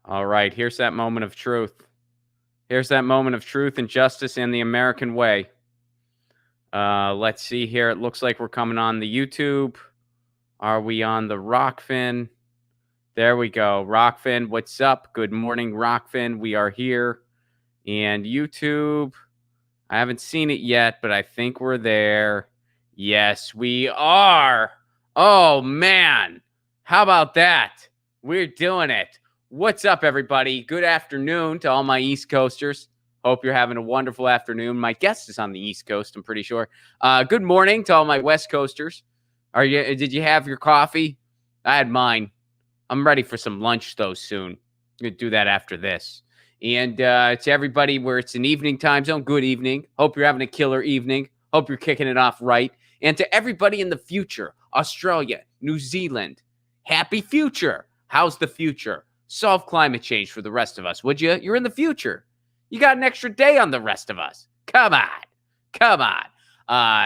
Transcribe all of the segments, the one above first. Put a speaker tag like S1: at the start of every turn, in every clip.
S1: All right, here's that moment of truth. Here's that moment of truth and justice in the American way. Let's see here. It looks like we're coming on the YouTube. Are we on the Rockfin? There we go. Rockfin, what's up? Good morning, Rockfin. We are here. And YouTube, I haven't seen it yet, but I think we're there. Yes, we are. Oh, man. How about that? We're doing it. What's up, everybody? Good afternoon to all my East Coasters. Hope you're having a wonderful afternoon. My guest is on the East Coast, I'm pretty sure. Good morning to all my West Coasters. Did you have your coffee? I had mine. I'm ready for some lunch, though, soon. I'm going to do that after this. And to everybody where it's an evening time zone, good evening. Hope you're having a killer evening. Hope you're kicking it off right. And to everybody in the future, Australia, New Zealand, happy future. How's the future? Solve climate change for the rest of us, would you? You're in the future. You got an extra day on the rest of us. Come on. Come on.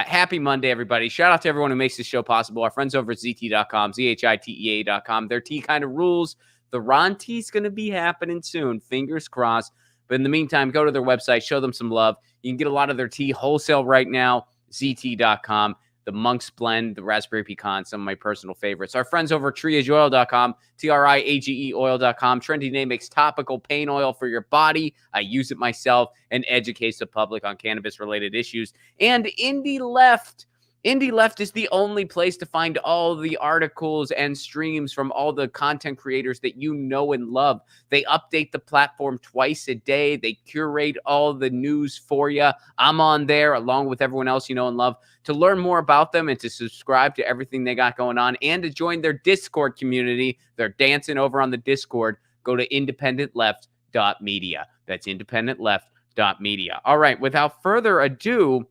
S1: Happy Monday, everybody. Shout out to everyone who makes this show possible. Our friends over at ZT.com, ZHITEA.com. Their tea kind of rules. The Ron Tea's going to be happening soon. Fingers crossed. But in the meantime, go to their website. Show them some love. You can get a lot of their tea wholesale right now. ZT.com. The Monk's Blend, the Raspberry Pecan, some of my personal favorites. Our friends over at triageoil.com, TRIAGE oil.com. Trendy name makes topical pain oil for your body. I use it myself and educates the public on cannabis-related issues. And Indie Left. Indie Left is the only place to find all the articles and streams from all the content creators that you know and love. They update the platform twice a day. They curate all the news for you. I'm on there along with everyone else you know and love. To learn more about them and to subscribe to everything they got going on and to join their Discord community, they're dancing over on the Discord, go to independentleft.media. That's independentleft.media. All right, without further ado,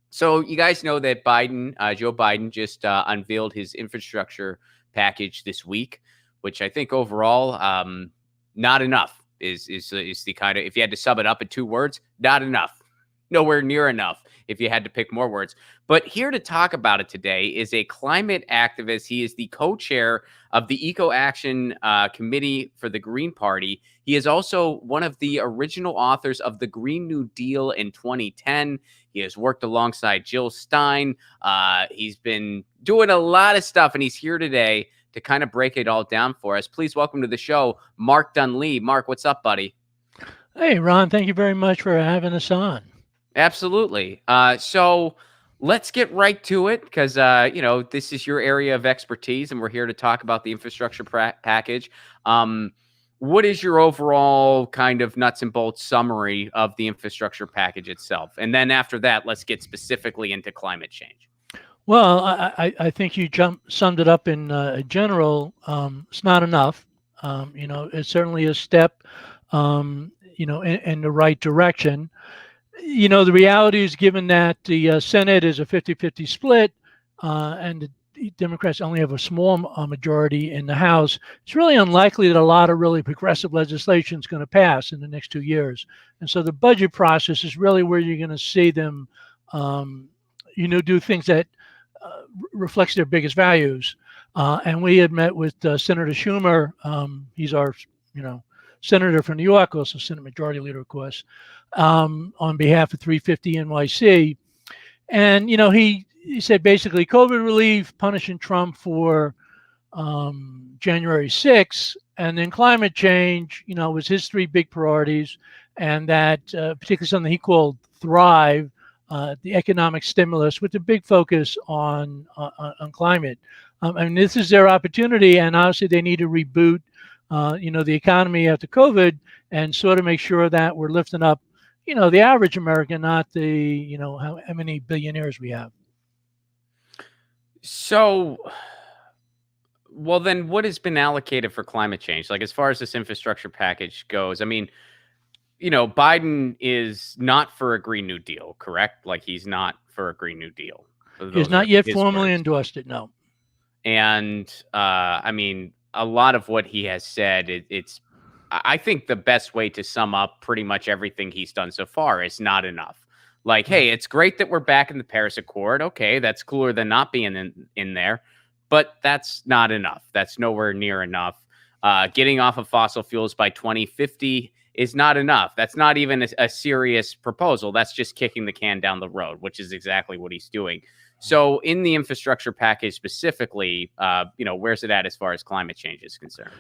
S1: so you guys know that Joe Biden just unveiled his infrastructure package this week, which I think overall not enough is the kind of, if you had to sum it up in 2 words, not enough. Nowhere near enough if you had to pick more words. But here to talk about it today is a climate activist. He is the co-chair of the Eco Action Committee for the Green Party. He is also one of the original authors of the Green New Deal in 2010. He has worked alongside Jill Stein. He's been doing a lot of stuff, and he's here today to kind of break it all down for us. Please welcome to the show, Mark Dunlea. Mark, what's up, buddy?
S2: Hey, Ron, thank you very much for having us on.
S1: Absolutely. So let's get right to it because, this is your area of expertise and we're here to talk about the infrastructure package. What is your overall kind of nuts and bolts summary of the infrastructure package itself? And then after that, let's get specifically into climate change.
S2: Well, I think you summed it up in general. It's not enough. It's certainly a step, in the right direction. The reality is, given that the Senate is a 50-50 split and the Democrats only have a small majority in the House, it's really unlikely that a lot of really progressive legislation is going to pass in the next 2 years. And so the budget process is really where you're going to see them, do things that reflects their biggest values. And we had met with Senator Schumer. He's our, senator from New York, also Senate Majority Leader, of course, on behalf of 350 NYC. And, he said basically COVID relief, punishing Trump for January 6th, and then climate change, was his 3 big priorities. And that particularly something he called Thrive, the economic stimulus with a big focus on climate. This is their opportunity, and obviously they need to reboot the economy after COVID and sort of make sure that we're lifting up, the average American, not the, how many billionaires we have.
S1: So, well, then what has been allocated for climate change? Like, as far as this infrastructure package goes, I mean, Biden is not for a Green New Deal, correct? Like, he's not for a Green New Deal.
S2: He's not yet formally endorsed it, no.
S1: And, a lot of what he has said, I think the best way to sum up pretty much everything he's done so far is not enough. Like, hey, it's great that we're back in the Paris Accord. Okay, that's cooler than not being in there. But that's not enough. That's nowhere near enough. Getting off of fossil fuels by 2050 is not enough. That's not even a serious proposal. That's just kicking the can down the road, which is exactly what he's doing. So, in the infrastructure package specifically, where's it at as far as climate change is concerned?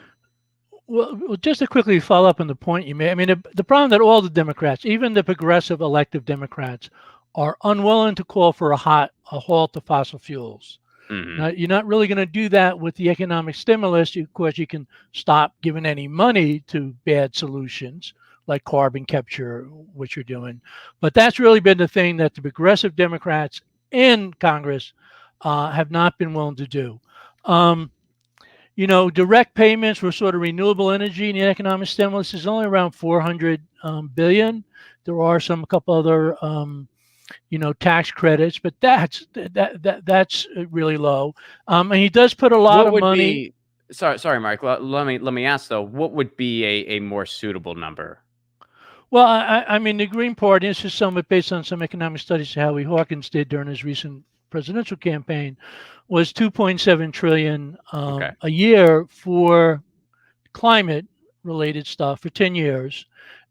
S2: Well, just to quickly follow up on the point you made, I mean, the problem that all the Democrats, even the progressive elective Democrats, are unwilling to call for a halt to fossil fuels.
S1: Mm-hmm.
S2: Now, you're not really going to do that with the economic stimulus. Of course, you can stop giving any money to bad solutions like carbon capture, which you're doing. But that's really been the thing that the progressive Democrats in Congress have not been willing to do. Direct payments for sort of renewable energy and the economic stimulus is only around 400 billion. There are a couple other tax credits, but that's really low. And he does put a lot of money.
S1: Sorry, Mark. Let me ask though. What would be a more suitable number?
S2: Well, I mean, the Green Party, this is somewhat based on some economic studies Howie Hawkins did during his recent presidential campaign, was 2.7 trillion a year for climate-related stuff for 10 years,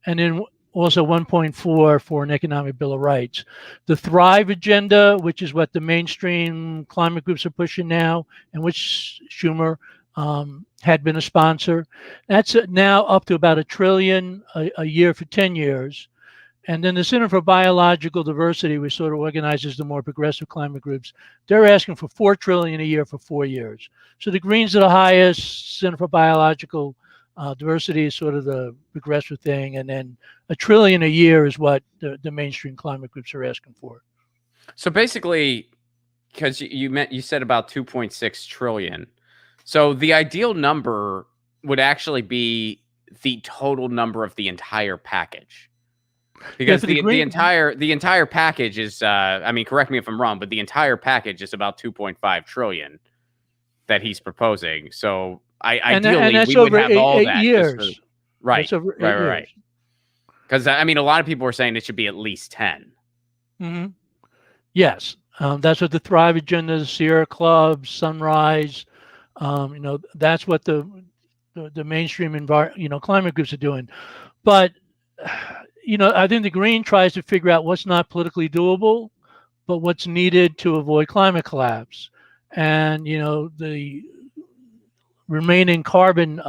S2: and then also 1.4 for an economic bill of rights. The Thrive agenda, which is what the mainstream climate groups are pushing now, and which Schumer had been a sponsor, that's now up to about $1 trillion a year for 10 years. And then the Center for Biological Diversity, which sort of organizes the more progressive climate groups, they're asking for $4 trillion a year for 4 years. So the Greens are the highest. Center for Biological Diversity is sort of the progressive thing, and then $1 trillion a year is what the mainstream climate groups are asking for.
S1: So basically, because you said about 2.6 trillion, so the ideal number would actually be the total number of the entire package. Because the entire package is, I mean, correct me if I'm wrong, but the entire package is about 2.5 trillion that he's proposing. So ideally, we would have all that.
S2: Years.
S1: Right.
S2: That's over 8 years.
S1: Right. Because I mean, a lot of people are saying it should be at least 10.
S2: Mm-hmm. Yes, that's what the Thrive agenda, the Sierra Club, Sunrise. That's what the mainstream climate groups are doing. But I think the Green tries to figure out what's not politically doable, but what's needed to avoid climate collapse. And, the remaining carbon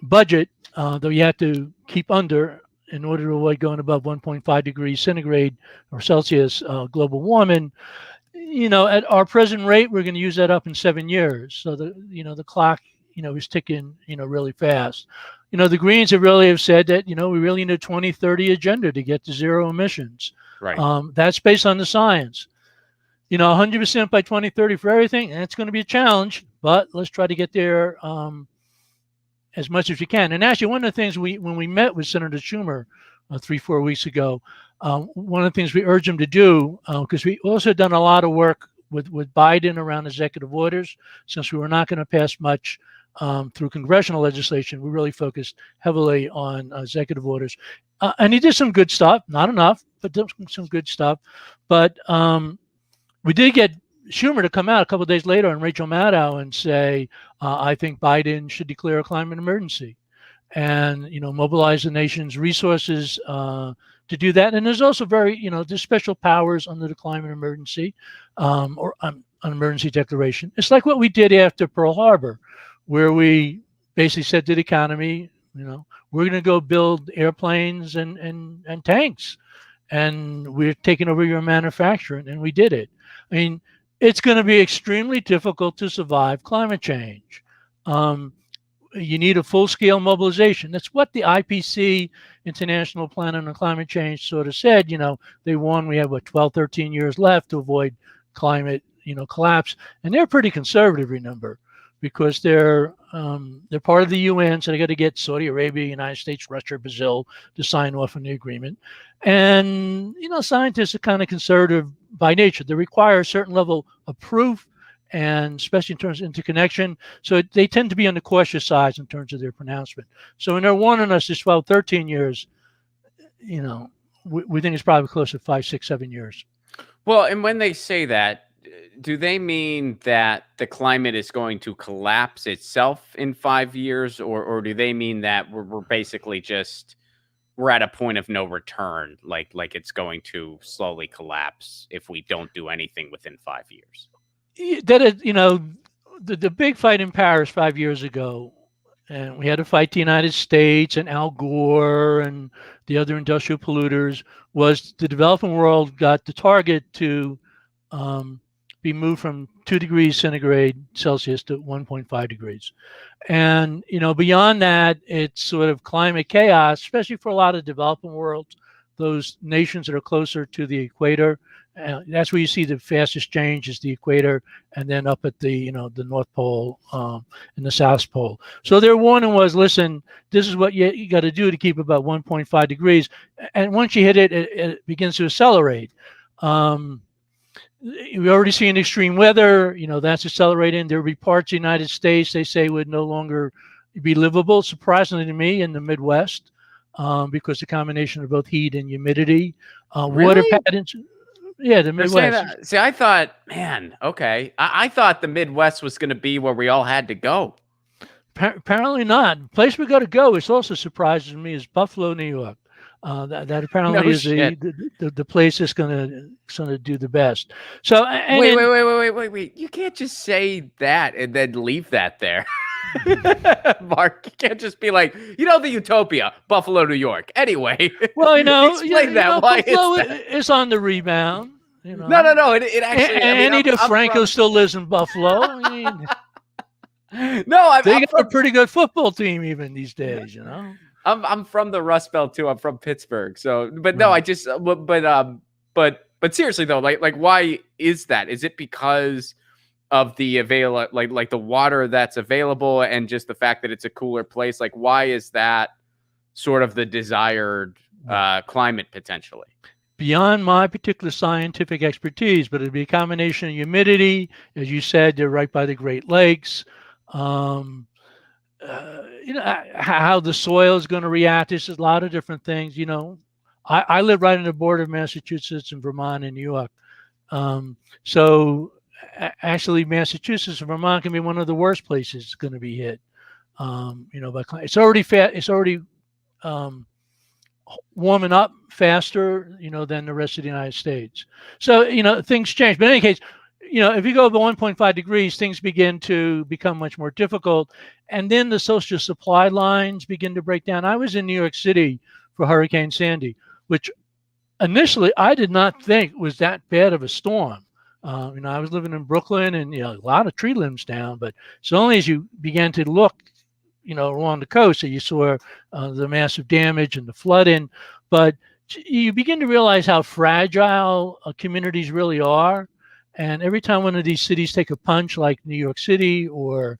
S2: budget that you have to keep under in order to avoid going above 1.5 degrees centigrade or Celsius global warming, at our present rate, we're going to use that up in 7 years. So the clock, is ticking, really fast. The Greens have said that, we really need a 2030 agenda to get to zero emissions.
S1: Right.
S2: That's based on the science. 100% by 2030 for everything, and it's going to be a challenge, but let's try to get there as much as we can. And actually, one of the things when we met with Senator Schumer 3-4 weeks ago, one of the things we urged him to do, because we also done a lot of work with Biden around executive orders, since we were not going to pass much through congressional legislation, we really focused heavily on executive orders. And he did some good stuff, not enough, but did some good stuff. But we did get Schumer to come out a couple of days later and Rachel Maddow and say, I think Biden should declare a climate emergency and, mobilize the nation's resources to do that. And there's also there's special powers under the climate emergency or an emergency declaration. It's like what we did after Pearl Harbor, where we basically said to the economy, we're going to go build airplanes and tanks, and we're taking over your manufacturing, and we did it. I mean, it's going to be extremely difficult to survive climate change. You need a full-scale mobilization. That's what the IPC, International Planning on Climate Change, sort of said. They warn we have 12, 13 years left to avoid climate, collapse, and they're pretty conservative, remember, because they're part of the UN, so they got to get Saudi Arabia, United States, Russia, Brazil to sign off on the agreement. And scientists are kind of conservative by nature. They require a certain level of proof, and especially in terms of interconnection. So they tend to be on the cautious side in terms of their pronouncement. So when they're warning us this 12, 13 years, we think it's probably closer to 5, 6, 7 years.
S1: Well, and when they say that, do they mean that the climate is going to collapse itself in 5 years, or do they mean that we're basically just we're at a point of no return, like it's going to slowly collapse if we don't do anything within 5 years?
S2: That is, the big fight in Paris 5 years ago, and we had to fight the United States and Al Gore and the other industrial polluters, was the developing world got the target to be moved from 2 degrees centigrade Celsius to 1.5 degrees. And, beyond that, it's sort of climate chaos, especially for a lot of developing worlds, those nations that are closer to the equator. That's where you see the fastest change is the equator, and then up at the the North Pole and the South Pole. So their warning was, listen, this is what you got to do to keep about 1.5 degrees, and once you hit it, it begins to accelerate. We're already seeing extreme weather. That's accelerating. There will be parts of the United States they say would no longer be livable. Surprisingly to me, in the Midwest, because the combination of both heat and humidity, water
S1: Really?
S2: patterns. Yeah, the
S1: They're saying
S2: Midwest.
S1: that. See, I thought, man, okay. I thought the Midwest was going to be where we all had to go.
S2: Apparently not. The place we got to go, which also surprises me, is Buffalo, New York. That apparently
S1: No
S2: is
S1: shit.
S2: the place that's gonna do the best. So
S1: Wait. You can't just say that and then leave that there. Mark, you can't just be like, the Utopia, Buffalo, New York. Anyway,
S2: well,
S1: explain that. Why
S2: Buffalo
S1: is that?
S2: is on the rebound.
S1: No. It actually.
S2: Annie DeFranco
S1: from,
S2: still lives in Buffalo. I mean,
S1: no,
S2: they
S1: I'm
S2: got
S1: from,
S2: a pretty good football team even these days.
S1: I'm from the Rust Belt too. I'm from Pittsburgh. So, but no,
S2: Right.
S1: I just, but seriously though, like, why is that? Is it because of the like the water that's available and just the fact that it's a cooler place? Like, why is that sort of the desired climate potentially?
S2: Beyond my particular scientific expertise, but it'd be a combination of humidity, as you said, they're right by the Great Lakes. How the soil is going to react. There's a lot of different things. I live right on the border of Massachusetts and Vermont and New York. So actually, Massachusetts and Vermont can be one of the worst places going to be hit. By climate. It's already It's already warming up faster, than the rest of the United States. So, things change. But in any case, if you go over 1.5 degrees, things begin to become much more difficult. And then the social supply lines begin to break down. I was in New York City for Hurricane Sandy, which initially I did not think was that bad of a storm. I was living in Brooklyn and, a lot of tree limbs down, but it's only as you began to look, along the coast that you saw the massive damage and the flooding. But you begin to realize how fragile communities really are. And every time one of these cities take a punch, like New York City or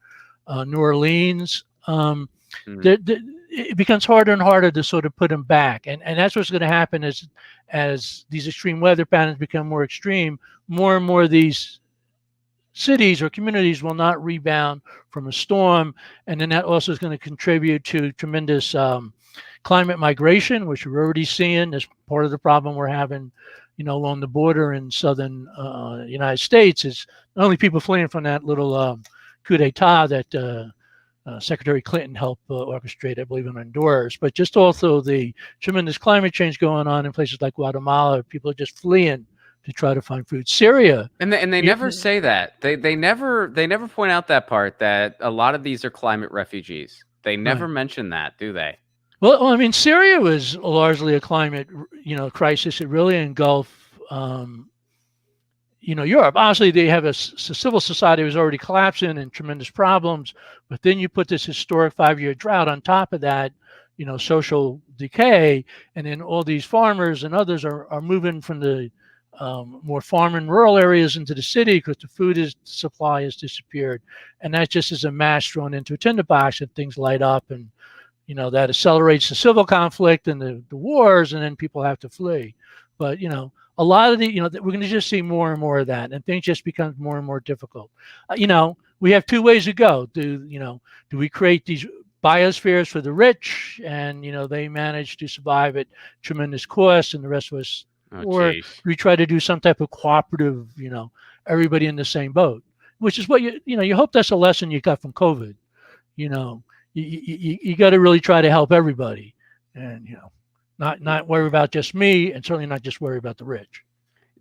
S2: New Orleans, it becomes harder and harder to sort of put them back. And that's what's going to happen as these extreme weather patterns become more extreme. More and more of these cities or communities will not rebound from a storm. And then that also is going to contribute to tremendous climate migration, which we're already seeing as part of the problem we're having along the border in southern United States. Is not only people fleeing from that little coup d'etat that Secretary Clinton helped orchestrate, I believe, in Honduras, but just also the tremendous climate change going on in places like Guatemala. People are just fleeing to try to find food. Syria.
S1: And they never say that. They never point out that part, that a lot of these are climate refugees. They never mention that, do they?
S2: Well, I mean, Syria was largely a climate, crisis. It really engulfed, Europe. Obviously, they have a civil society that was already collapsing and tremendous problems. But then you put this historic 5-year drought on top of that, social decay, and then all these farmers and others are moving from the more farm and rural areas into the city because the food supply has disappeared, and that just is a mass thrown into a tinderbox and things light up, and that accelerates the civil conflict and the wars, and then people have to flee. But a lot of the we're going to just see more and more of that, and things just become more and more difficult. We have two ways to go. Do we create these biospheres for the rich, and they manage to survive at tremendous cost, and the rest of us, or we try to do some type of cooperative, everybody in the same boat, which is what you hope that's a lesson you got from COVID. You know, you got to really try to help everybody, and not worry about just me, and certainly not just worry about the rich.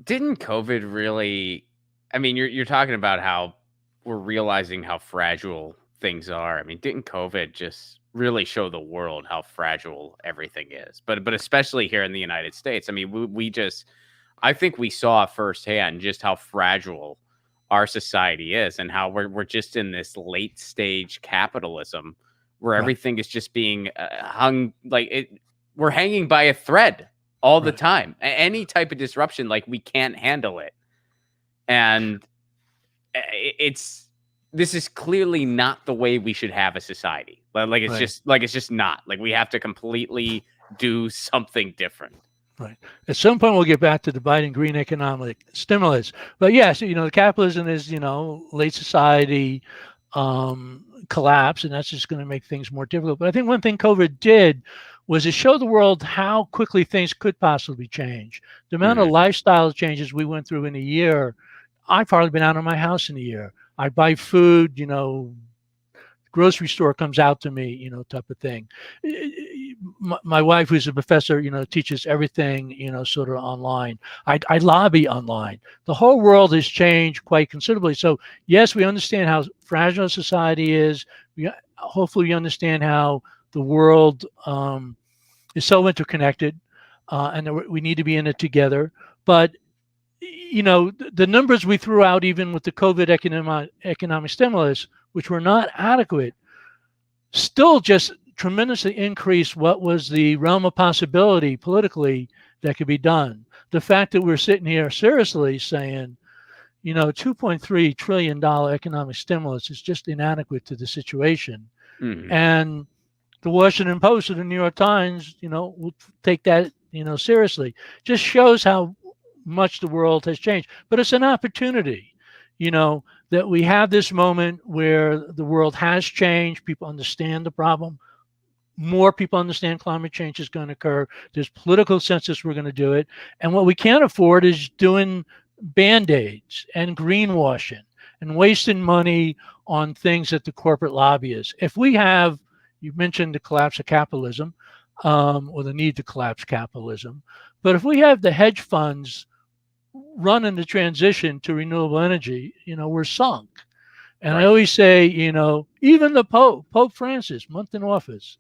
S1: Didn't COVID really? I mean, you're talking about how we're realizing how fragile things are. I mean, didn't COVID just really show the world how fragile everything is? But especially here in the United States. I mean, we just I think we saw firsthand just how fragile our society is and how we're just in this late stage capitalism where
S2: Right,
S1: everything is just being hung like it. We're hanging by a thread all the
S2: right,
S1: time. Any type of disruption, like we can't handle it, and it's this is clearly not the way we should have a society. Like
S2: right.
S1: it's just not. Like we have to completely do something different.
S2: Right. At some point, we'll get back to the Biden green economic stimulus. But yes, the capitalism is, late society collapse, and that's just going to make things more difficult. But I think one thing COVID did was it showed the world how quickly things could possibly change. The amount of
S1: Mhm.
S2: lifestyle changes we went through in a year, I've hardly been out of my house in a year. I buy food, grocery store comes out to me, type of thing. My wife, who's a professor, teaches everything, sort of online. I lobby online. The whole world has changed quite considerably. So yes, we understand how fragile society is. Hopefully we understand how the world is so interconnected, and that we need to be in it together. But the numbers we threw out, even with the COVID economic stimulus, which were not adequate, still just tremendously increased what was the realm of possibility politically that could be done. The fact that we're sitting here seriously saying, $2.3 trillion economic stimulus is just inadequate to the situation.
S1: Mhm.
S2: And the Washington Post or the New York Times, will take that, seriously. Just shows how much the world has changed. But it's an opportunity, that we have this moment where the world has changed. People understand the problem. More people understand climate change is going to occur. There's political consensus we're going to do it. And what we can't afford is doing band-aids and greenwashing and wasting money on things that the corporate lobby is. If we have, you mentioned the collapse of capitalism, or the need to collapse capitalism, but if we have the hedge funds running the transition to renewable energy, we're sunk. And I
S1: Right.
S2: always say, even the Pope Francis, month in office,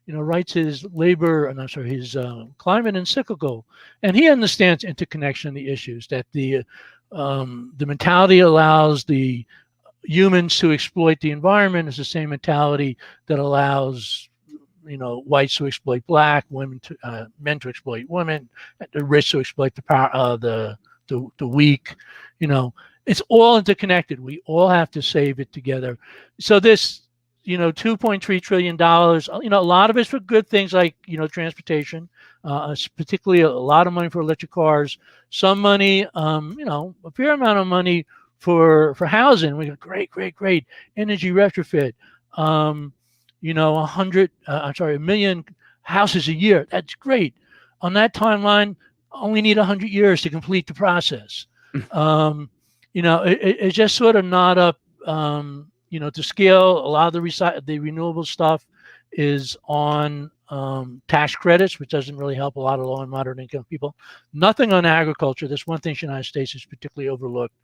S2: writes his his climate encyclical, and he understands interconnection of the issues, that the mentality allows the humans to exploit the environment is the same mentality that allows whites to exploit black, men to exploit women, the rich to exploit the power, the weak. It's all interconnected. We all have to save it together. So this, $2.3 trillion, a lot of it's for good things like, transportation, particularly a lot of money for electric cars, some money, a fair amount of money for housing. We got great energy retrofit. 1 million houses a year. That's great. On that timeline, only need 100 years to complete the process. It's just sort of not up, to scale. A lot of the renewable stuff is on tax credits, which doesn't really help a lot of low and moderate income people. Nothing on agriculture. That's one thing the United States is particularly overlooked,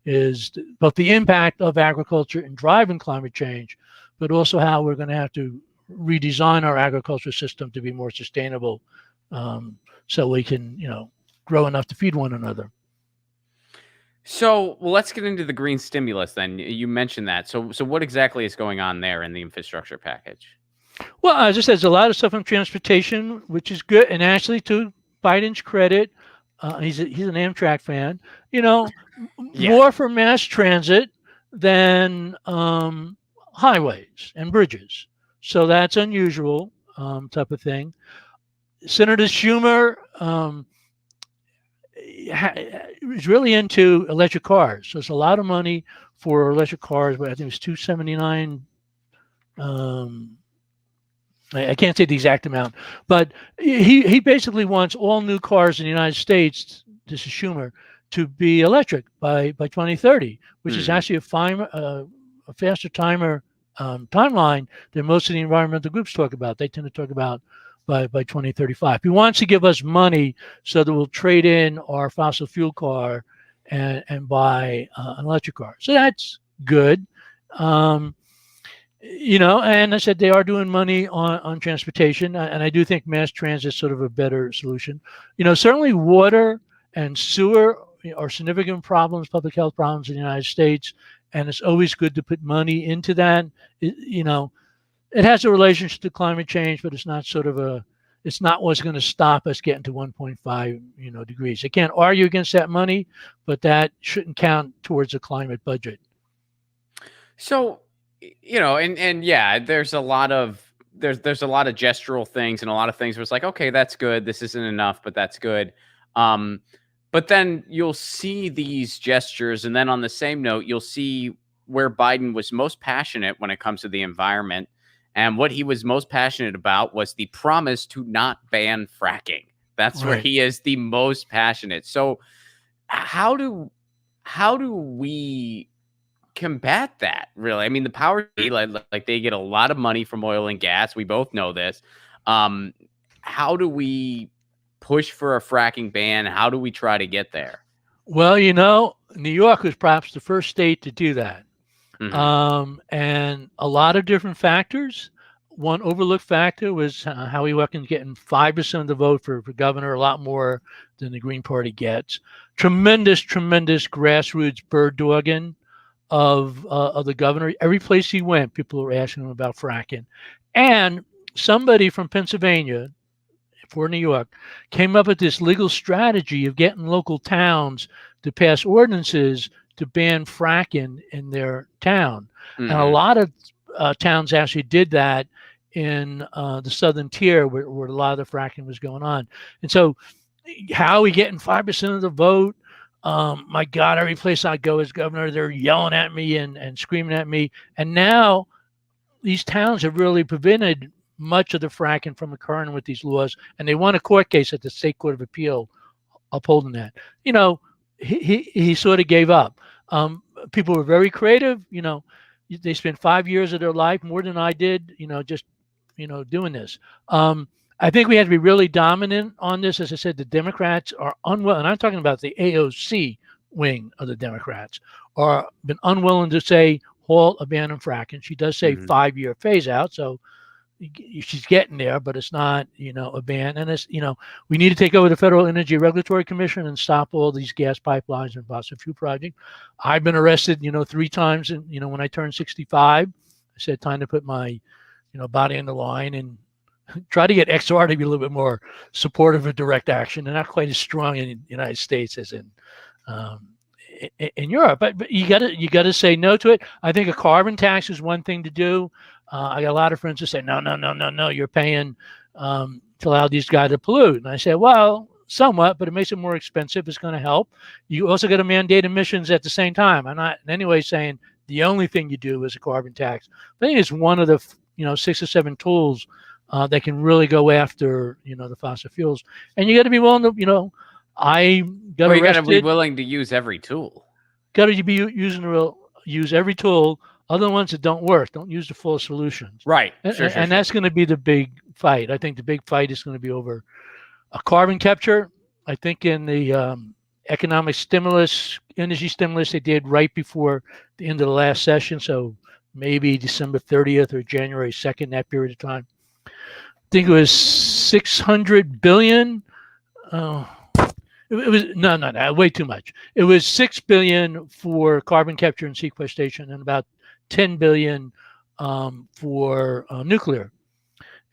S2: is both the impact of agriculture in driving climate change, but also how we're going to have to redesign our agriculture system to be more sustainable, so we can, grow enough to feed one another.
S1: So well, let's get into the green stimulus then. You mentioned that. So what exactly is going on there in the infrastructure package?
S2: Well, as I said, there's a lot of stuff on transportation, which is good. And actually, to Biden's credit, he's an Amtrak fan.
S1: Yeah.
S2: More for mass transit than highways and bridges. So that's unusual, type of thing. Senator Schumer is really into electric cars. So it's a lot of money for electric cars, but I think it was 279. I can't say the exact amount, but he basically wants all new cars in the United States, this is Schumer, to be electric by 2030, which is
S1: Hmm.
S2: actually a faster timeline than most of the environmental groups talk about. They tend to talk about by 2035. He wants to give us money so that we'll trade in our fossil fuel car and buy an electric car. So that's good. Um, and I said they are doing money on transportation, and I do think mass transit is sort of a better solution. Certainly water and sewer are significant problems, public health problems in the United States, and it's always good to put money into that. It has a relationship to climate change, but it's not what's going to stop us getting to 1.5 degrees. I can't argue against that money, but that shouldn't count towards a climate budget.
S1: So, and yeah, there's a lot of gestural things and a lot of things where it's like, okay, that's good. This isn't enough, but that's good. Um, but then you'll see these gestures, and then on the same note, you'll see where Biden was most passionate when it comes to the environment, and what he was most passionate about was the promise to not ban fracking. That's where
S2: Right.
S1: he is the most passionate. So, how do we combat that, really? I mean, the power like they get a lot of money from oil and gas. We both know this. How do we push for a fracking ban? How do we try to get there?
S2: Well, New York was perhaps the first state to do that.
S1: Hmm.
S2: And a lot of different factors. One overlooked factor was Howie Watkins getting 5% of the vote for governor, a lot more than the Green Party gets. Tremendous grassroots bird dogging of the governor. Every place he went, people were asking him about fracking. And somebody from Pennsylvania for New York came up with this legal strategy of getting local towns to pass ordinances to ban fracking in their town. And a lot of towns actually did that in the southern tier where a lot of the fracking was going on. And so how are we getting 5% of the vote? My God, every place I go as governor, they're yelling at me and screaming at me. And now these towns have really prevented much of the fracking from occurring with these laws. And they won a court case at the State Court of Appeal upholding that. He sort of gave up. People were very creative. They spent 5 years of their life, more than I did, just, doing this. I think we had to be really dominant on this. As I said, the Democrats are unwilling, and I'm talking about the AOC wing of the Democrats, are been unwilling to say halt, abandon fracking. She does say 5-year phase out, so she's getting there, but it's not, a ban. And it's, we need to take over the Federal Energy Regulatory Commission and stop all these gas pipelines and fossil fuel projects. I've been arrested, 3 times, and when I turned 65, I said time to put my, body on the line and try to get XR to be a little bit more supportive of direct action and not quite as strong in the United States as in Europe. But you gotta say no to it. I think a carbon tax is one thing to do. I got a lot of friends who say, no, you're paying to allow these guys to pollute. And I say, well, somewhat, but it makes it more expensive. It's going to help. You also got to mandate emissions at the same time. I'm not in any way saying the only thing you do is a carbon tax. I think it's one of the 6 or 7 tools that can really go after the fossil fuels. And you got to be willing to I got arrested.
S1: You got to be willing to use every tool.
S2: Got to be use every tool. Other ones that don't work, don't use the full solutions.
S1: Right.
S2: Sure. That's going to be the big fight. I think the big fight is going to be over a carbon capture. I think in the economic stimulus, energy stimulus they did right before the end of the last session, so maybe December 30th or January 2nd, that period of time. I think it was $600 billion. It was no, way too much. It was $6 billion for carbon capture and sequestration, and about $10 billion for nuclear.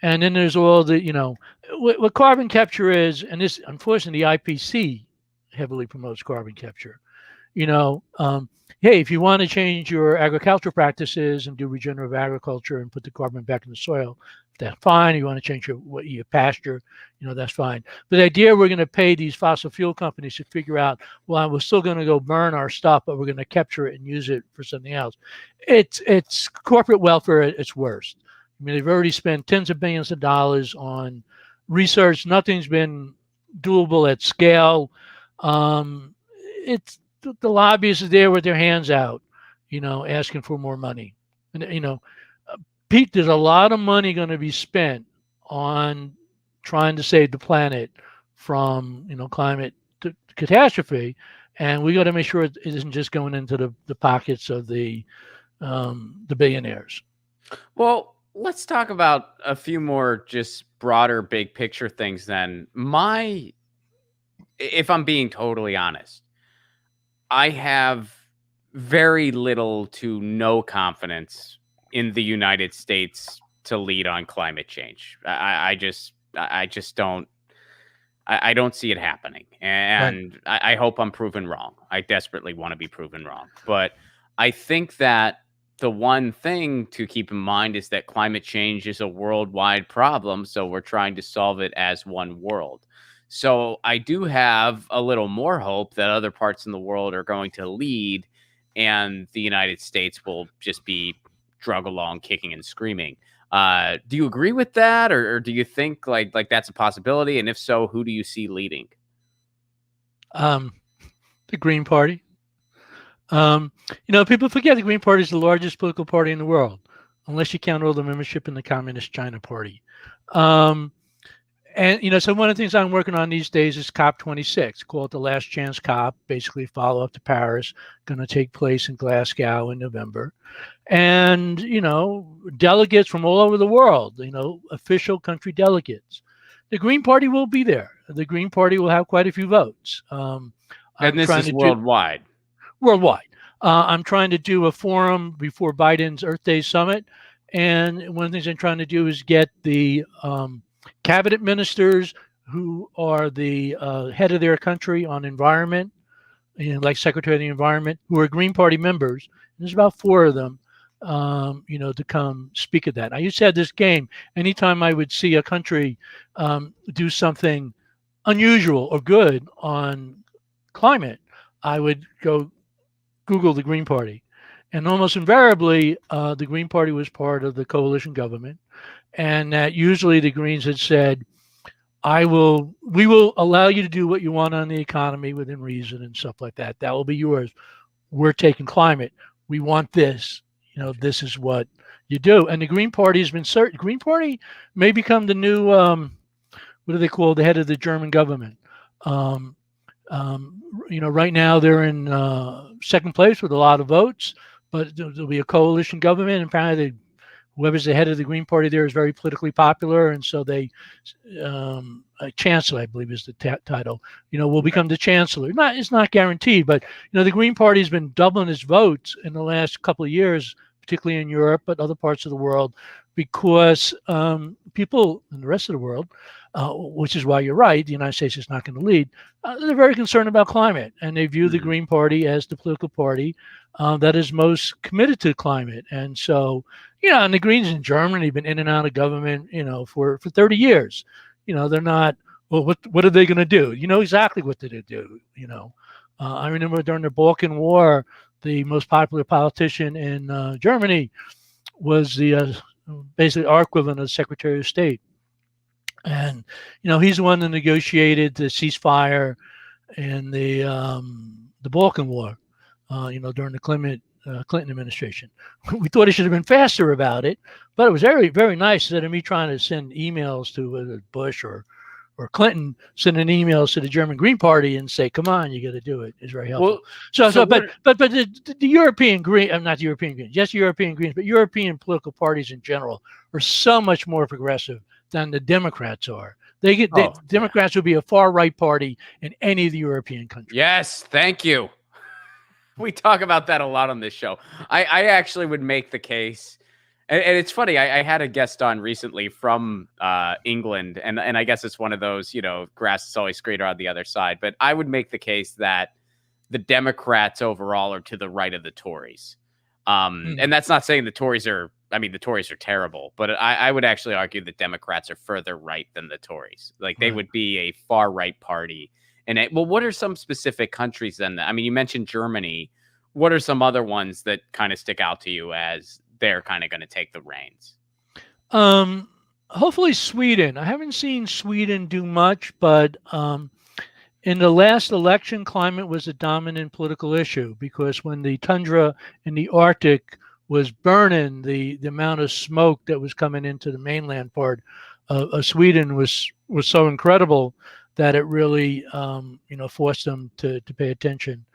S2: And then there's all the what carbon capture is, and this unfortunately the IPC heavily promotes carbon capture. Hey, if you want to change your agricultural practices and do regenerative agriculture and put the carbon back in the soil, that's fine. You want to change your pasture, that's fine. But the idea we're going to pay these fossil fuel companies to figure out, well, we're still going to go burn our stuff, but we're going to capture it and use it for something else. It's corporate welfare at its worst. I mean, they've already spent tens of billions of dollars on research. Nothing's been doable at scale. it's the lobbyists are there with their hands out, asking for more money. And Pete, there's a lot of money going to be spent on trying to save the planet from climate catastrophe, and we got to make sure it isn't just going into the pockets of the billionaires.
S1: Well, let's talk about a few more just broader big picture things then. If I'm being totally honest, I have very little to no confidence in the United States to lead on climate change. I just don't. I don't see it happening,
S2: Right.
S1: and I hope I'm proven wrong. I desperately want to be proven wrong, but I think that the one thing to keep in mind is that climate change is a worldwide problem, so we're trying to solve it as one world. So I do have a little more hope that other parts in the world are going to lead, and the United States will just be drug along, kicking and screaming. Do you agree with that, or do you think like that's a possibility? And if so, who do you see leading?
S2: Um, the Green Party. People forget the Green Party is the largest political party in the world, unless you count all the membership in the Communist China Party. Um, and so one of the things I'm working on these days is COP26, called the Last Chance COP, basically follow up to Paris, going to take place in Glasgow in November. And delegates from all over the world, official country delegates. The Green Party will be there. The Green Party will have quite a few votes.
S1: And this is worldwide.
S2: Worldwide. I'm trying to do a forum before Biden's Earth Day summit, and one of the things I'm trying to do is get the cabinet ministers who are the head of their country on environment, like Secretary of the Environment, who are Green Party members. There's about 4 of them, to come speak at that. I used to have this game. Anytime I would see a country do something unusual or good on climate, I would go Google the Green Party. And almost invariably, the Green Party was part of the coalition government. And that usually the Greens had said, we will allow you to do what you want on the economy within reason and stuff like that. That will be yours. We're taking climate. We want this. This is what you do. And the Green Party has been certain. Green Party may become the new, what do they call the head of the German government? Right now they're in second place with a lot of votes, but there'll be a coalition government. And apparently, whoever's the head of the Green Party there is very politically popular, and so they, chancellor, I believe, is the title. Will become the chancellor. It's not guaranteed, but the Green Party has been doubling its votes in the last couple of years, particularly in Europe, but other parts of the world, because people in the rest of the world, which is why you're right, the United States is not going to lead. They're very concerned about climate, and they view the Green Party as the political party that is most committed to climate. And so, and the Greens in Germany have been in and out of government, for 30 years. They're not, well, what are they going to do? You know exactly what they're going to do. I remember during the Balkan War, the most popular politician in Germany was the basically our equivalent of Secretary of State. And, he's the one that negotiated the ceasefire in the Balkan War, during the Clinton administration. We thought he should have been faster about it, but it was very, very nice instead of me trying to send emails to Bush or Clinton, sending emails to the German Green Party and say, "Come on, you got to do it." Is very helpful. But the European Green, not the European Greens, yes, European Greens, but European political parties in general are so much more progressive than the Democrats are. Democrats would be a far right party in any of the European countries.
S1: Yes, thank you. We talk about that a lot on this show. I actually would make the case. And it's funny, I had a guest on recently from England, and I guess it's one of those, grass is always greener on the other side. But I would make the case that the Democrats overall are to the right of the Tories. And that's not saying the Tories are terrible, but I would actually argue that Democrats are further right than the Tories. Like they would be a far right party. And what are some specific countries then? I mean, you mentioned Germany. What are some other ones that kind of stick out to you as they're kind of going to take the reins?
S2: Hopefully Sweden. I haven't seen Sweden do much, but In the last election, climate was a dominant political issue because when the tundra in the Arctic was burning, the amount of smoke that was coming into the mainland part of Sweden was so incredible that it really forced them to pay attention.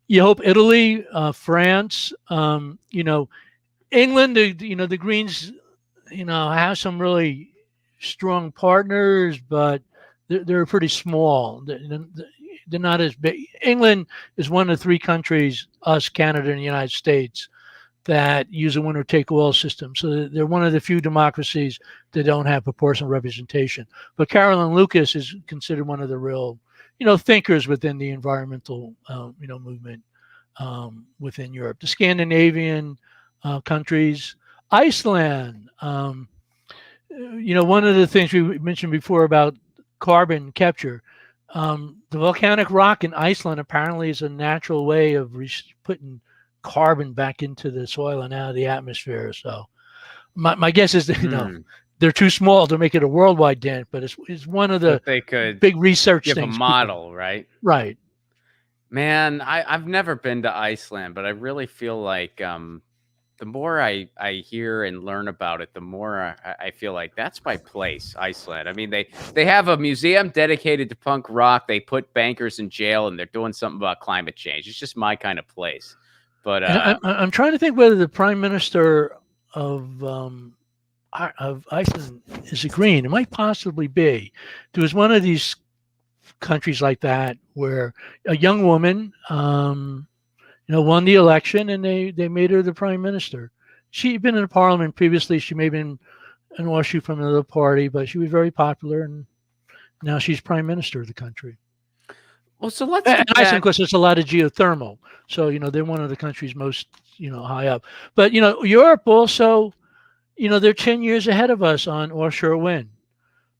S2: You hope Italy, France, England, the Greens, have some really strong partners, but they're pretty small. They're not as big. England is one of three countries, us, Canada, and the United States, that use a winner take all system. So they're one of the few democracies that don't have proportional representation. But Carolyn Lucas is considered one of the real, thinkers within the environmental, movement within Europe. The Scandinavian countries, Iceland. One of the things we mentioned before about carbon capture, the volcanic rock in Iceland apparently is a natural way of putting carbon back into the soil and out of the atmosphere. So my guess is that, they're too small to make it a worldwide dent, but it's one of the
S1: they could
S2: big research
S1: give
S2: things.
S1: A model, right?
S2: Right.
S1: Man, I've never been to Iceland, but I really feel like the more I hear and learn about it, the more I feel like that's my place, Iceland. I mean, they have a museum dedicated to punk rock. They put bankers in jail, and they're doing something about climate change. It's just my kind of place. But
S2: I'm trying to think whether the prime minister of Iceland is a Green. It might possibly be. There was one of these countries like that where a young woman, won the election, and they made her the prime minister. She'd been in parliament previously. She may have been an offshoot from another party, but she was very popular, and now she's prime minister of the country.
S1: Well, so let's.
S2: And Iceland, of course, there's a lot of geothermal, so they're one of the countries most high up. But Europe also, they're 10 years ahead of us on offshore wind.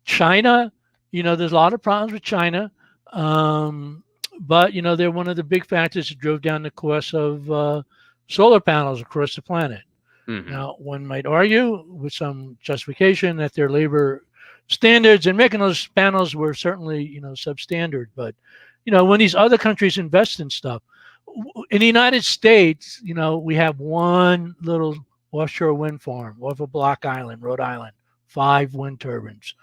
S2: China, there's a lot of problems with China. But they're one of the big factors that drove down the cost of solar panels across the planet.
S1: Mm-hmm.
S2: Now, one might argue with some justification that their labor standards and making those panels were certainly substandard. But when these other countries invest in stuff, in the United States, we have one little offshore wind farm off of Block Island, Rhode Island, 5 wind turbines.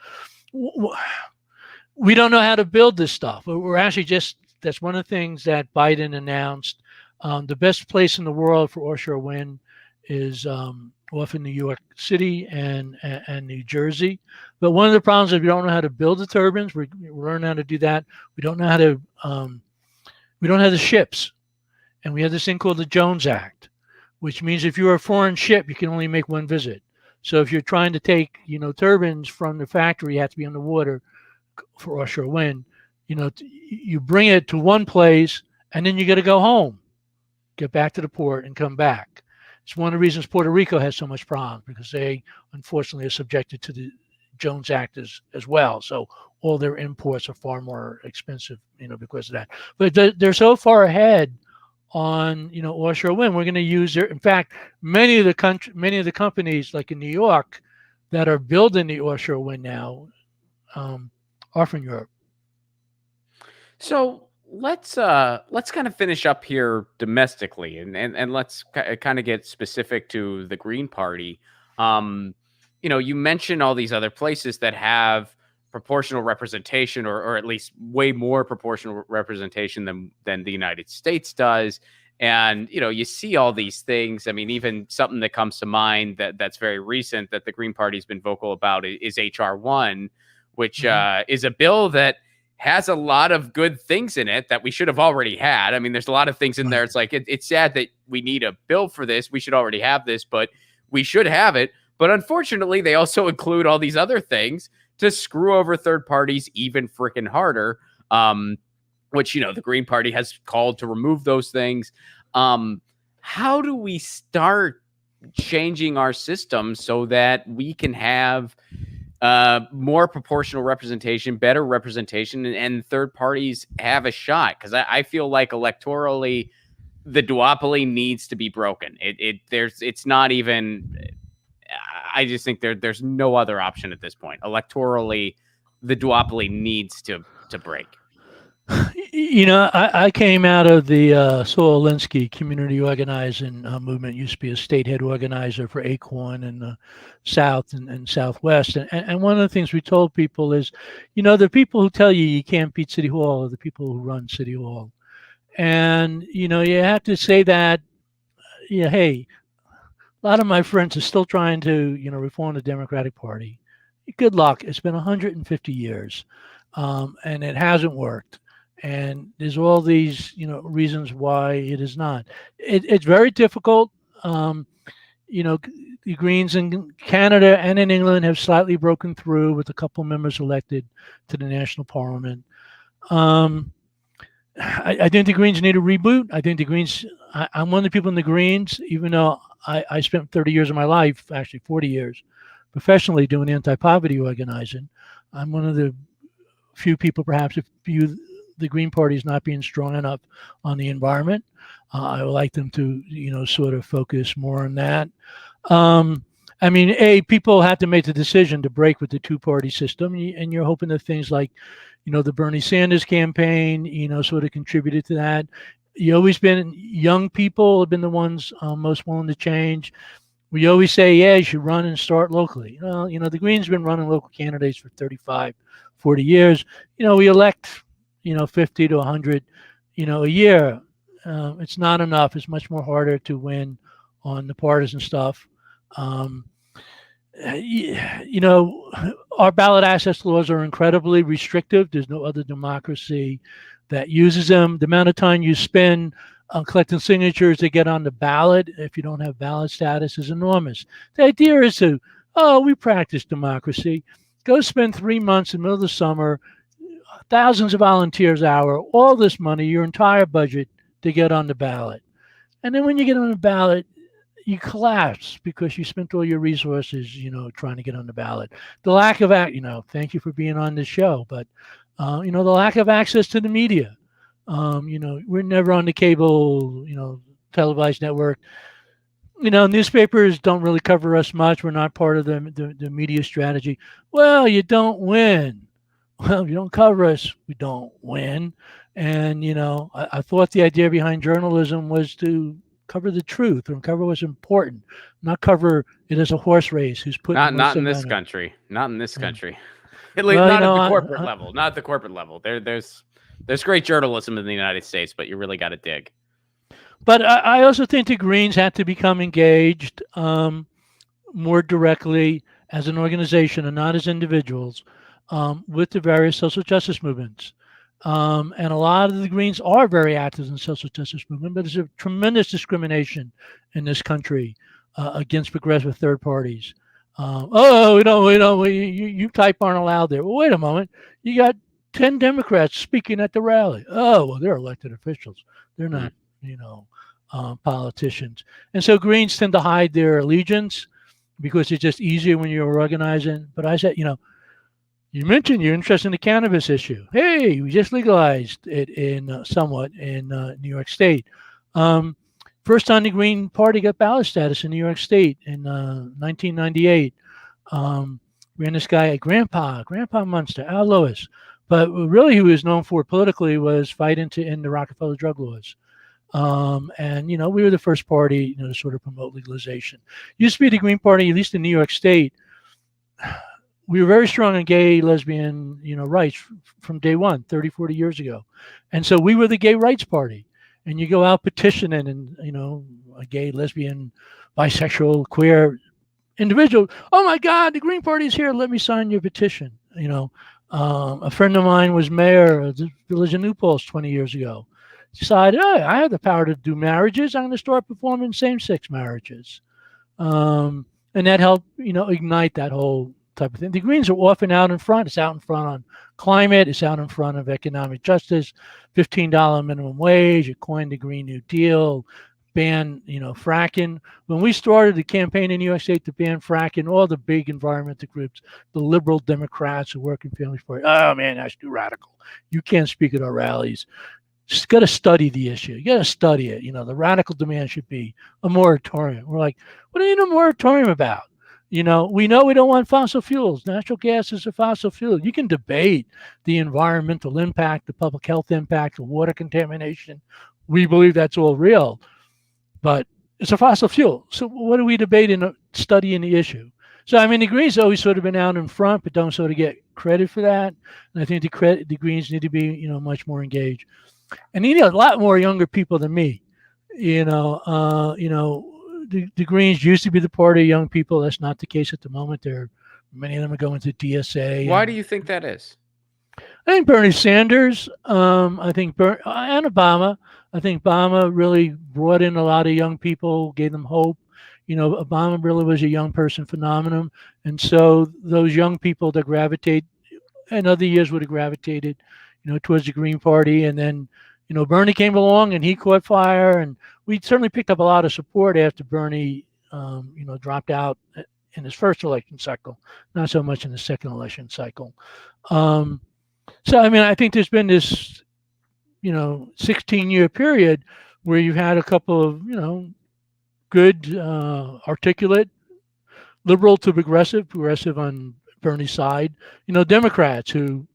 S2: We don't know how to build this stuff. We're actually that's one of the things that Biden announced. The best place in the world for offshore wind is off in New York City and New Jersey. But one of the problems is we don't know how to build the turbines. We're learning how to do that. We don't know how to, we don't have the ships. And we have this thing called the Jones Act, which means if you're a foreign ship, you can only make one visit. So if you're trying to take, turbines from the factory, you have to be on the water for offshore wind. You bring it to one place, and then you got to go home, get back to the port, and come back. It's one of the reasons Puerto Rico has so much problems, because they unfortunately are subjected to the Jones Act as well. So all their imports are far more expensive, because of that. But they're so far ahead on offshore wind. We're going to use in fact, many of the companies like in New York that are building the offshore wind now are from Europe.
S1: So let's kind of finish up here domestically, and let's kind of get specific to the Green Party. You mentioned all these other places that have proportional representation, or at least way more proportional representation than the United States does. And you see all these things. I mean, even something that comes to mind that's very recent that the Green Party's been vocal about is HR1, which is a bill that has a lot of good things in it that we should have already had. I mean, there's a lot of things in there. It's like, it's sad that we need a bill for this. We should already have this, but we should have it. But unfortunately, they also include all these other things to screw over third parties even freaking harder, which, the Green Party has called to remove those things. How do we start changing our system so that we can have more proportional representation, better representation, and third parties have a shot? Because I feel like electorally, the duopoly needs to be broken. It's not even. I just think there's no other option at this point. Electorally, the duopoly needs to break.
S2: I came out of the Saul Alinsky community organizing movement. Used to be a state head organizer for Acorn in the South and Southwest. And one of the things we told people is, the people who tell you you can't beat City Hall are the people who run City Hall. And, you have to say that, yeah, hey, a lot of my friends are still trying to, reform the Democratic Party. Good luck. It's been 150 years, and it hasn't worked. And there's all these, reasons why it is not. It's very difficult. Um, the Greens in Canada and in England have slightly broken through with a couple members elected to the national parliament. I think the Greens need a reboot. I think the Greens. I'm one of the people in the Greens, even though I spent 30 years of my life, actually 40 years, professionally doing anti-poverty organizing. I'm one of the few people, perhaps, if view the Green Party as not being strong enough on the environment. I would like them to, sort of focus more on that. People have to make the decision to break with the two-party system, and you're hoping that things like, the Bernie Sanders campaign, sort of contributed to that. You always been young people have been the ones most willing to change. We always say, yeah, you should run and start locally. Well, the Greens have been running local candidates for 35, 40 years. We elect, 50 to 100, a year. It's not enough. It's much more harder to win on the partisan stuff. Our ballot access laws are incredibly restrictive. There's no other democracy that uses them. The amount of time you spend collecting signatures to get on the ballot, if you don't have ballot status, is enormous. The idea is we practice democracy. Go spend 3 months in the middle of the summer, thousands of volunteers hour, all this money, your entire budget to get on the ballot. And then when you get on the ballot, you collapse because you spent all your resources, trying to get on the ballot. The lack of thank you for being on this show, but the lack of access to the media. We're never on the cable, televised network. Newspapers don't really cover us much. We're not part of the media strategy. Well, you don't win. Well, if you don't cover us, we don't win. And, I thought the idea behind journalism was to cover the truth or cover what's important, not cover it as a horse race who's putting
S1: Not in this country. Not in this country. At least
S2: Well,
S1: not at the corporate level. Not at the corporate level. There's great journalism in the United States, but you really got to dig.
S2: But I also think the Greens had to become engaged more directly as an organization and not as individuals with the various social justice movements. And a lot of the Greens are very active in the social justice movement, but there's a tremendous discrimination in this country against progressive third parties. You type aren't allowed there. Well, wait a moment. You got 10 Democrats speaking at the rally. Oh, well, they're elected officials. They're not, politicians. And so Greens tend to hide their allegiance because it's just easier when you're organizing. But I said, you mentioned you're interested in the cannabis issue. Hey, we just legalized it in New York State. First time the Green Party got ballot status in New York State in 1998. Ran this guy, Grandpa Munster, Al Lewis. But really, who he was known for politically was fighting to end the Rockefeller drug laws. We were the first party, to sort of promote legalization. Used to be the Green Party, at least in New York State. We were very strong on gay, lesbian, rights from day one, 30, 40 years ago. And so we were the gay rights party. And you go out petitioning and, a gay, lesbian, bisexual, queer individual. Oh my God, the Green Party is here. Let me sign your petition. A friend of mine was mayor of the village of New Paltz 20 years ago. Decided, I have the power to do marriages. I'm going to start performing same-sex marriages. And that helped, ignite that whole type of thing. The Greens are often out in front. It's out in front on climate. It's out in front of economic justice, $15 minimum wage. It coined the Green New Deal, ban, fracking. When we started the campaign in New York State to ban fracking, all the big environmental groups, the liberal Democrats, the Working Families Party, oh man, that's too radical. You can't speak at our rallies. Just got to study the issue. You got to study it. The radical demand should be a moratorium. We're like, what do you need a moratorium about? We know we don't want fossil fuels. Natural gas is a fossil fuel. You can debate the environmental impact, the public health impact, the water contamination. We believe that's all real, but it's a fossil fuel. So what are we debating, studying the issue? So I mean, the Greens always sort of been out in front, but don't sort of get credit for that. And I think the Greens need to be, much more engaged, and you need a lot more younger people than me. The Greens used to be the party of young people. That's not the case at the moment. Many of them are going to DSA.
S1: Why do you think that is?
S2: I think Bernie Sanders. I think and Obama. I think Obama really brought in a lot of young people, gave them hope. Obama really was a young person phenomenon, and so those young people that gravitate, in other years would have gravitated, towards the Green Party, and then, Bernie came along and he caught fire, and we certainly picked up a lot of support after Bernie, dropped out in his first election cycle, not so much in the second election cycle. So, I mean, I think there's been this, 16-year period where you've had a couple of, good, articulate, liberal to progressive on Bernie's side, Democrats who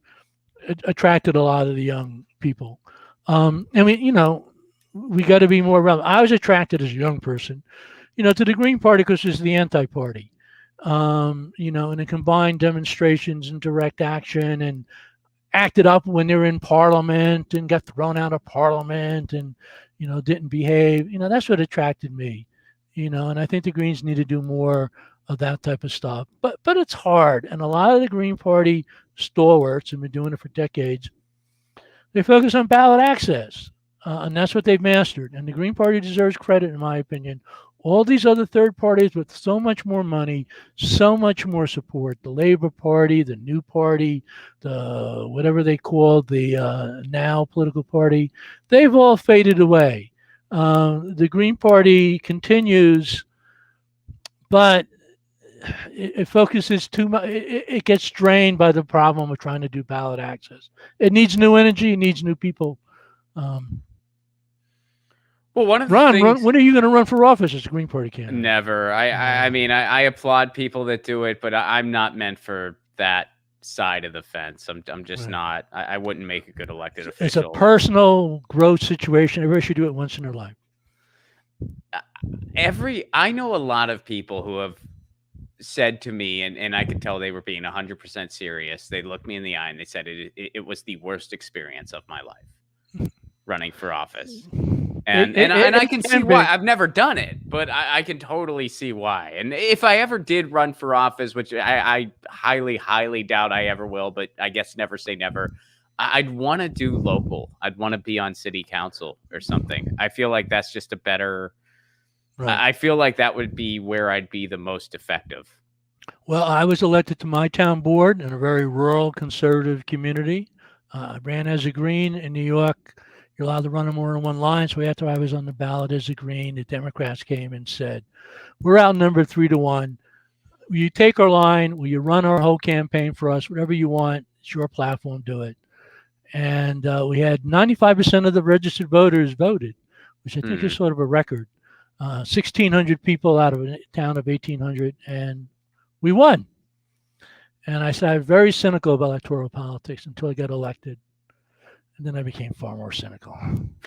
S2: attracted a lot of the young people. I mean, we got to be more relevant. I was attracted as a young person, to the Green Party because it's the anti-party, and it combined demonstrations and direct action and acted up when they were in Parliament and got thrown out of Parliament and, didn't behave. That's what attracted me, and I think the Greens need to do more of that type of stuff. But it's hard. And a lot of the Green Party stalwarts have been doing it for decades. They focus on ballot access, and that's what they've mastered. And the Green Party deserves credit, in my opinion. All these other third parties with so much more money, so much more support, the Labor Party, the New Party, the whatever they call the now political party, they've all faded away. The Green Party continues, but it focuses too much. It gets drained by the problem of trying to do ballot access. It needs new energy. It needs new people.
S1: Well, one of the things.
S2: When are you going to run for office as a Green Party candidate?
S1: Never. I mean, I applaud people that do it, but I'm not meant for that side of the fence. I'm just not. I wouldn't make a good elected official.
S2: It's a personal growth situation. Everybody should do it once in their life.
S1: I know a lot of people who have said to me, and I could tell they were being 100% serious. They looked me in the eye and they said it was the worst experience of my life running for office. And I can see why. I've never done it, but I can totally see why. And if I ever did run for office, which I highly, highly doubt I ever will, but I guess never say never, I'd want to do local. I'd want to be on city council or something. I feel like that's just a better... Right. I feel like that would be where I'd be the most effective.
S2: Well, I was elected to my town board in a very rural conservative community. I ran as a Green in New York. You're allowed to run more than one line. So after I was on the ballot as a Green, the Democrats came and said, we're outnumbered 3-1. Will you take our line? Will you run our whole campaign for us? Whatever you want, it's your platform, do it. And we had 95% of the registered voters voted, which I think is sort of a record. 1,600 people out of a town of 1,800, and we won. And I said, I'm very cynical about electoral politics until I got elected. And then I became far more cynical.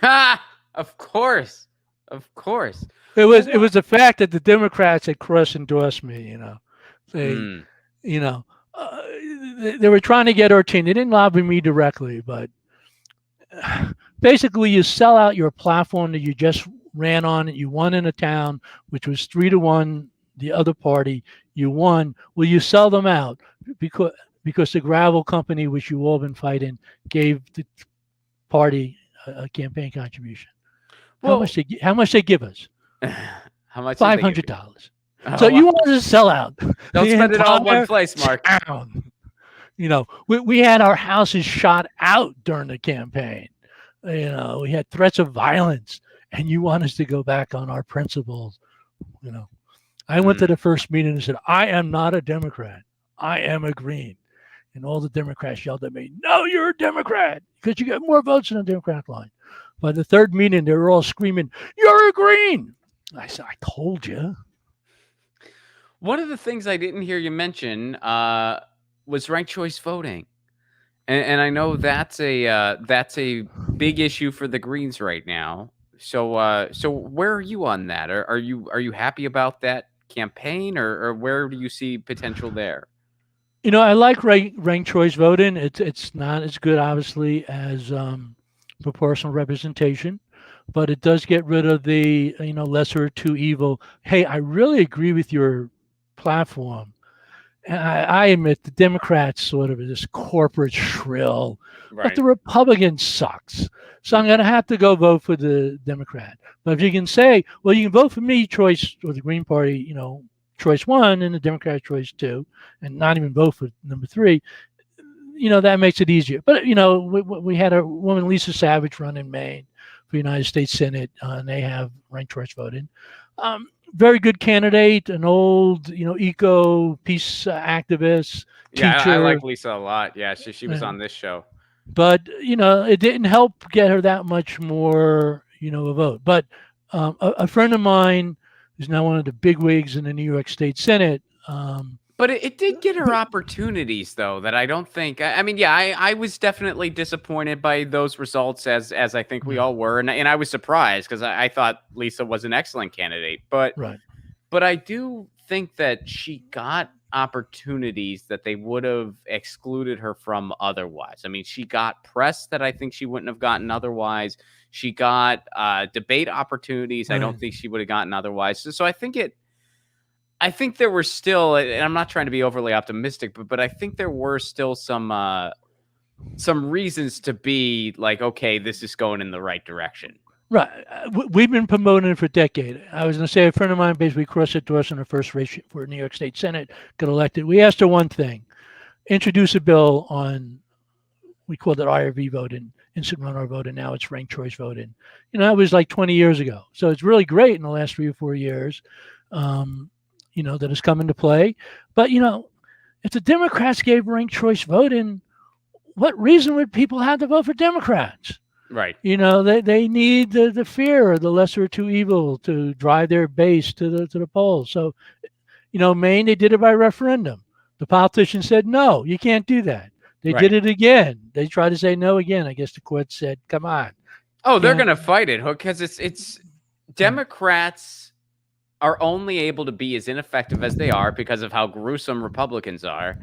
S1: Ha! Of course.
S2: It was the fact that the Democrats had cross-endorsed me, They, they were trying to get our team. They didn't lobby me directly, but basically you sell out your platform that you just ran on it. You won in a town, which was 3-1, the other party, you won. Well, you sell them out because the gravel company, which you all been fighting, gave the party a campaign contribution. Well, how much they give us?
S1: How much?
S2: $500. So you wanted to sell out.
S1: Don't spend it all in one place, Mark.
S2: We had our houses shot out during the campaign. We had threats of violence, and you want us to go back on our principles. I went to the first meeting and said, I am not a Democrat. I am a Green. And all the Democrats yelled at me, no, you're a Democrat, because you get more votes in the Democratic line. By the third meeting, they were all screaming, you're a Green. I said, I told you.
S1: One of the things I didn't hear you mention was ranked choice voting, and I know that's a big issue for the Greens right now. So where are you on that? Are you happy about that campaign, or where do you see potential there?
S2: I like ranked choice voting. It's not as good, obviously, as proportional representation, but it does get rid of the lesser of two evil. Hey, I really agree with your platform. And I admit the Democrats sort of this corporate shrill, but
S1: Right.
S2: the Republican sucks. So I'm
S1: Mm.
S2: going to have to go vote for the Democrat. But if you can say, well, you can vote for me, choice, or the Green Party, choice one, and the Democrat choice two, and not even vote for number three, that makes it easier. But, we had a woman, Lisa Savage, run in Maine for United States Senate, and they have ranked choice voting. Very good candidate, an old, eco peace activist,
S1: Yeah, I
S2: teacher.
S1: like Lisa a lot. Yeah, she was
S2: uh,
S1: on this show.
S2: but, it didn't help get her that much more, a vote. But a friend of mine who's now one of the big wigs in the New York State Senate.
S1: But it did get her opportunities, though, that I don't think. I mean, yeah, I was definitely disappointed by those results, as I think we
S2: Yeah,
S1: all were, and I was surprised because I thought Lisa was an excellent candidate.
S2: right.
S1: But I do think that she got opportunities that they would have excluded her from otherwise. I mean, she got press that I think she wouldn't have gotten otherwise. She got debate opportunities I
S2: Right.
S1: don't think she would have gotten otherwise. So I think there were still, and I'm not trying to be overly optimistic, but I think there were still some reasons to be like, okay, this is going in the right direction.
S2: Right. We've been promoting it for a decade. I was going to say a friend of mine basically crossed it to us in her first race for New York State Senate, got elected. We asked her one thing: introduce a bill on, we called it IRV voting, instant runoff voting. Now it's ranked choice voting. That was like 20 years ago. So it's really great in the last 3 or 4 years, that has come into play. But if the Democrats gave ranked choice voting, what reason would people have to vote for Democrats?
S1: Right.
S2: They need the fear of the lesser of two evil to drive their base to the polls. So, Maine, they did it by referendum. The politicians said, no, you can't do that. They did
S1: Right.
S2: it again. They tried to say no again. I guess the court said, come on.
S1: Oh, they're
S2: Can't.
S1: gonna fight it because it's
S2: Right.
S1: Democrats are only able to be as ineffective as they are because of how gruesome Republicans are.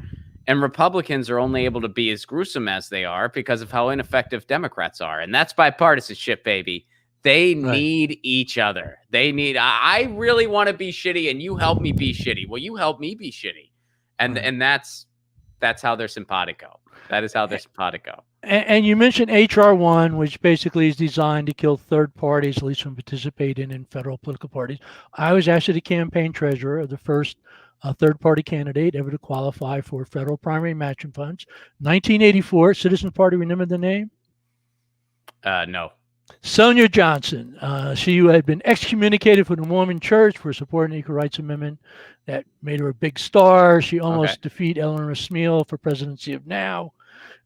S1: And Republicans are only able to be as gruesome as they are because of how ineffective Democrats are. And that's bipartisanship, baby. They
S2: Right.
S1: need each other. I really want to be shitty and you help me be shitty. Well, you help me be shitty. And
S2: Right.
S1: and that's how they're simpatico. That is how they're simpatico.
S2: And you mentioned HR1, which basically is designed to kill third parties, at least from participating in federal political parties. I was actually the campaign treasurer of the first third party candidate ever to qualify for federal primary matching funds. 1984, Citizens Party, remember the name?
S1: No.
S2: Sonia Johnson. She had been excommunicated from the Mormon Church for supporting the Equal Rights Amendment. That made her a big star. She
S1: Okay.
S2: almost defeated Eleanor Smeal for presidency of now.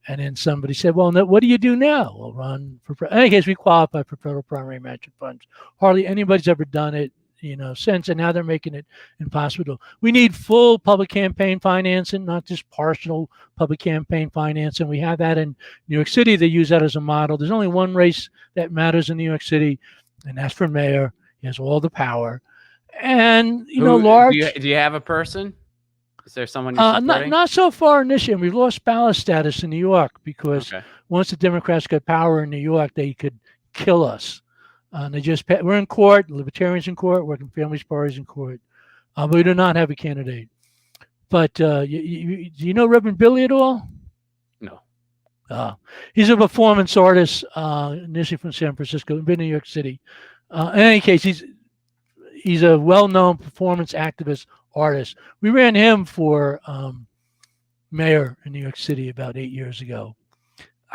S2: And then somebody said, well, no, what do you do now? Well, run for, in any case, we qualify for federal primary matching funds. Hardly anybody's ever done it, since, and now they're making it impossible. We need full public campaign financing, not just partial public campaign financing. We have that in New York City. They use that as a model. There's only one race that matters in New York City, and that's for mayor. He has all the power. And,
S1: Who
S2: large.
S1: do you have a person? Is there someone you're supporting?
S2: Not so far in this year. We've lost ballot status in New York because
S1: Okay.
S2: once the Democrats got power in New York, they could kill us. And we're in court, libertarians in court, working families parties in court. But we do not have a candidate. But do you know Reverend Billy at all?
S1: No.
S2: He's a performance artist, initially from San Francisco, been in New York City. In any case, he's a well-known performance activist artist. We ran him for mayor in New York City about 8 years ago.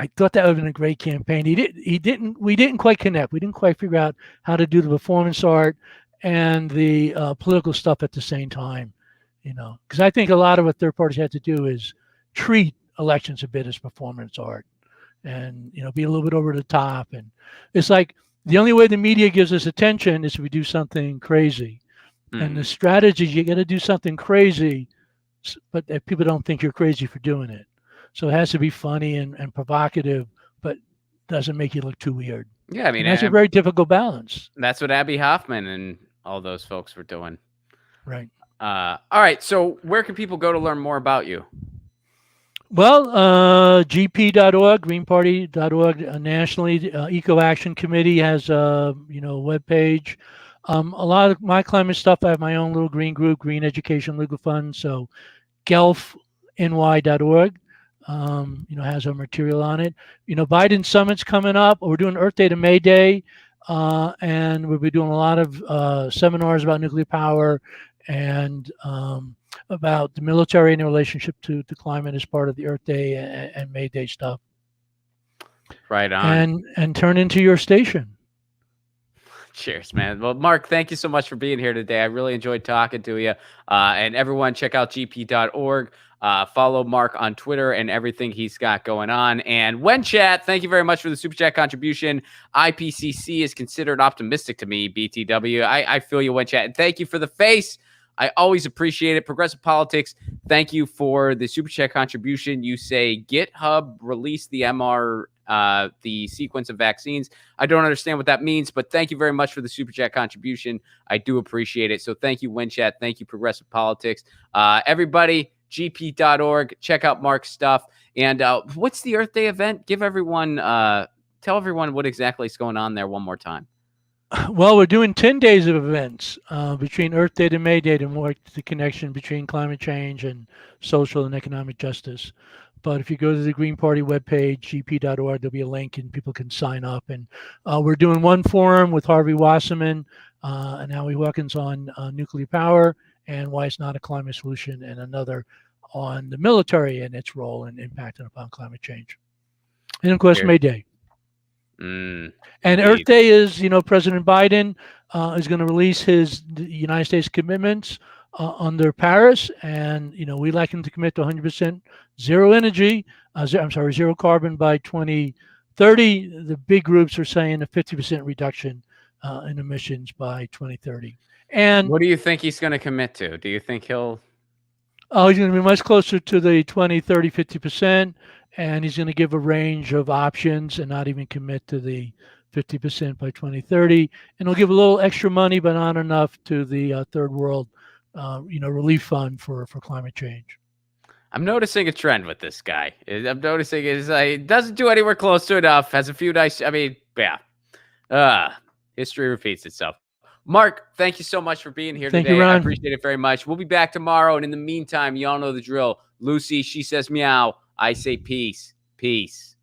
S2: I thought that would have been a great campaign. We didn't quite connect. We didn't quite figure out how to do the performance art and the political stuff at the same time, because I think a lot of what third parties had to do is treat elections a bit as performance art and, be a little bit over the top. And it's like the only way the media gives us attention is if we do something crazy. And the strategy, you got to do something crazy, but people don't think you're crazy for doing it. So it has to be funny and provocative, but doesn't make you look too weird.
S1: Yeah, I mean,
S2: And that's a very difficult balance.
S1: that's what Abby Hoffman and all those folks were doing.
S2: Right.
S1: All right. So where can people go to learn more about you?
S2: Well, gp.org, greenparty.org nationally. Eco Action Committee has a webpage. A lot of my climate stuff, I have my own little green group, Green Education Legal Fund. So gelfny.org, has our material on it. Biden Summit's coming up. We're doing Earth Day to May Day, and we'll be doing a lot of seminars about nuclear power and about the military and the relationship to climate as part of the Earth Day and May Day stuff.
S1: Right on.
S2: And turn into your station.
S1: Cheers, man. Well, Mark, thank you so much for being here today. I really enjoyed talking to you. And everyone, check out gp.org. Follow Mark on Twitter and everything he's got going on. And when chat, thank you very much for the super chat contribution. IPCC is considered optimistic to me, BTW. I feel you, when chat. And thank you for the face. I always appreciate it. Progressive Politics, thank you for the super chat contribution. You say GitHub released the the sequence of vaccines. I don't understand what that means, but thank you very much for the super chat contribution. I do appreciate it. So thank you, WinChat. Thank you, Progressive Politics. Everybody, gp.org. Check out Mark's stuff. And what's the Earth Day event? Give everyone, tell everyone what exactly is going on there one more time.
S2: Well, we're doing 10 days of events between Earth Day to May Day to mark the connection between climate change and social and economic justice. But if you go to the Green Party webpage, gp.org, there'll be a link and people can sign up. And we're doing one forum with Harvey Wasserman and Howie Wilkins on nuclear power and why it's not a climate solution, and another on the military and its role and impact upon climate change. And of course, May Day. And Earth Day is, President Biden is going to release the United States commitments under Paris. And, we'd like him to commit to 100% zero carbon by 2030. The big groups are saying a 50% reduction in emissions by 2030. And
S1: what do you think he's going to commit to? Do you think he'll?
S2: Oh, he's going to be much closer to the 20, 30, 50%. And he's going to give a range of options and not even commit to the 50% by 2030. And he'll give a little extra money, but not enough to the third world, relief fund for climate change.
S1: I'm noticing a trend with this guy. I'm noticing he doesn't do anywhere close to enough. Has a few nice. I mean, yeah. History repeats itself. Mark, thank you so much for being here today.
S2: Thank you, Ron.
S1: I appreciate it very much. We'll be back tomorrow. And in the meantime, you all know the drill. Lucy, she says meow. I say peace. Peace.